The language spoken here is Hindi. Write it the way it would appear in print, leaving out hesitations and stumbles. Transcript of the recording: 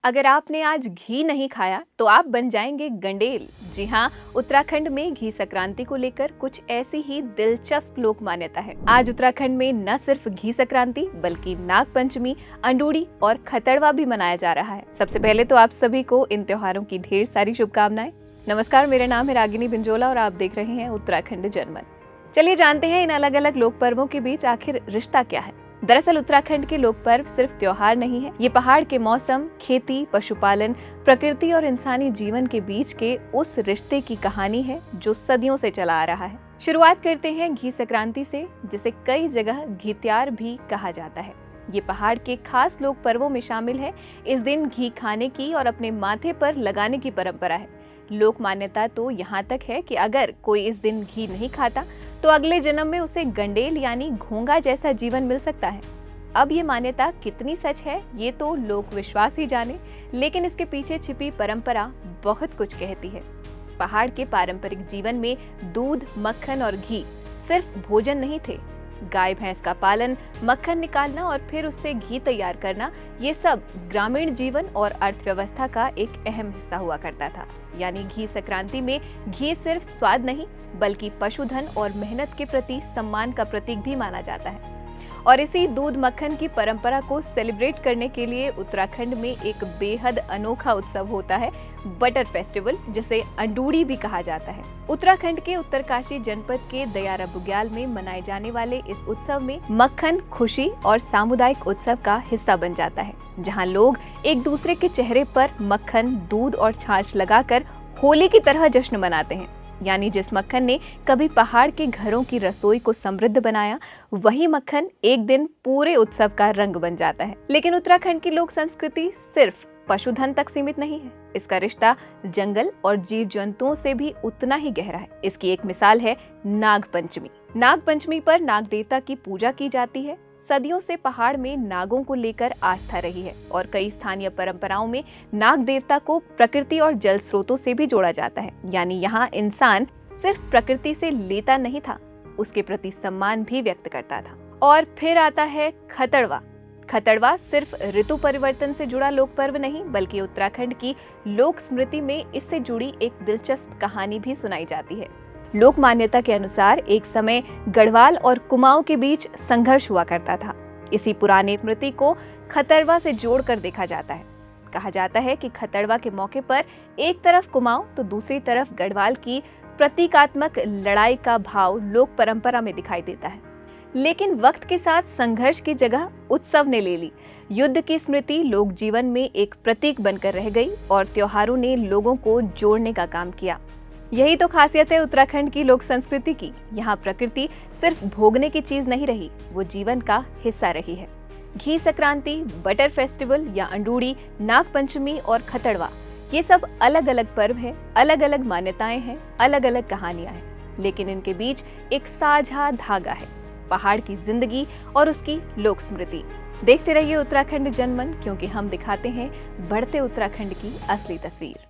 अगर आपने आज घी नहीं खाया तो आप बन जाएंगे गंडेल। जी हाँ, उत्तराखंड में घी संक्रांति को लेकर कुछ ऐसी ही दिलचस्प लोक मान्यता है। आज उत्तराखंड में न सिर्फ घी संक्रांति बल्कि नाग पंचमी, अंडूड़ी और खतड़वा भी मनाया जा रहा है। सबसे पहले तो आप सभी को इन त्योहारों की ढेर सारी शुभकामनाएं। नमस्कार, मेरा नाम है रागिनी बिंजोला और आप देख रहे हैं उत्तराखंड जनमन। चलिए जानते हैं इन अलग अलग लोक पर्वों के बीच आखिर रिश्ता क्या है। दरअसल उत्तराखंड के लोक पर्व सिर्फ त्योहार नहीं है, ये पहाड़ के मौसम, खेती, पशुपालन, प्रकृति और इंसानी जीवन के बीच के उस रिश्ते की कहानी है जो सदियों से चला आ रहा है। शुरुआत करते हैं घी संक्रांति से, जिसे कई जगह घीत्यार भी कहा जाता है। ये पहाड़ के खास लोक पर्वों में शामिल है। इस दिन घी खाने की और अपने माथे पर लगाने की परंपरा है। लोक मान्यता तो यहाँ तक है कि अगर कोई इस दिन घी नहीं खाता तो अगले जन्म में उसे गंडेल यानी घोंगा जैसा जीवन मिल सकता है। अब ये मान्यता कितनी सच है ये तो लोक विश्वास ही जाने, लेकिन इसके पीछे छिपी परंपरा बहुत कुछ कहती है। पहाड़ के पारंपरिक जीवन में दूध, मक्खन और घी सिर्फ भोजन नहीं थे। गाय भैंस का पालन, मक्खन निकालना और फिर उससे घी तैयार करना, ये सब ग्रामीण जीवन और अर्थव्यवस्था का एक अहम हिस्सा हुआ करता था। यानी घी संक्रांति में घी सिर्फ स्वाद नहीं बल्कि पशुधन और मेहनत के प्रति सम्मान का प्रतीक भी माना जाता है। और इसी दूध मक्खन की परंपरा को सेलिब्रेट करने के लिए उत्तराखंड में एक बेहद अनोखा उत्सव होता है, बटर फेस्टिवल, जिसे अंडूड़ी भी कहा जाता है। उत्तराखंड के उत्तरकाशी जनपद के दयारा बुग्याल में मनाए जाने वाले इस उत्सव में मक्खन खुशी और सामुदायिक उत्सव का हिस्सा बन जाता है, जहां लोग एक दूसरे के चेहरे पर मक्खन, दूध और छाछ लगाकर होली की तरह जश्न मनाते हैं। यानी जिस मक्खन ने कभी पहाड़ के घरों की रसोई को समृद्ध बनाया, वही मक्खन एक दिन पूरे उत्सव का रंग बन जाता है। लेकिन उत्तराखंड की लोक संस्कृति सिर्फ पशुधन तक सीमित नहीं है। इसका रिश्ता जंगल और जीव जंतुओं से भी उतना ही गहरा है। इसकी एक मिसाल है नाग पंचमी। नाग पंचमी पर नाग देवता की पूजा की जाती है। सदियों से पहाड़ में नागों को लेकर आस्था रही है और कई स्थानीय परंपराओं में नाग देवता को प्रकृति और जल स्रोतों से भी जोड़ा जाता है। यानी यहाँ इंसान सिर्फ प्रकृति से लेता नहीं था, उसके प्रति सम्मान भी व्यक्त करता था। और फिर आता है खतड़वा। खतड़वा सिर्फ ऋतु परिवर्तन से जुड़ा लोक पर्व नहीं बल्कि उत्तराखंड की लोक स्मृति में इससे जुड़ी एक दिलचस्प कहानी भी सुनाई जाती है। लोक मान्यता के अनुसार एक समय गढ़वाल और कुमाऊं के बीच संघर्ष हुआ करता था। इसी पुरानी स्मृति को खतड़वा से जोड़कर देखा जाता है। कहा जाता है कि खतड़वा के मौके पर एक तरफ कुमाऊं तो दूसरी तरफ गढ़वाल की प्रतीकात्मक लड़ाई का भाव लोक परंपरा में दिखाई देता है। लेकिन वक्त के साथ संघर्ष की जगह उत्सव ने ले ली। युद्ध की स्मृति लोक जीवन में एक प्रतीक बनकर रह गई और त्योहारों ने लोगों को जोड़ने का काम किया। यही तो खासियत है उत्तराखंड की लोक संस्कृति की। यहाँ प्रकृति सिर्फ भोगने की चीज नहीं रही, वो जीवन का हिस्सा रही है। घी संक्रांति, बटर फेस्टिवल या अंडूड़ी, नाग पंचमी और खतड़वा, ये सब अलग अलग पर्व हैं, अलग अलग मान्यताएं हैं, अलग अलग कहानियां हैं, लेकिन इनके बीच एक साझा धागा है, पहाड़ की जिंदगी और उसकी लोक स्मृति। देखते रहिए उत्तराखंड जनमन, क्योंकि हम दिखाते हैं बढ़ते उत्तराखंड की असली तस्वीर।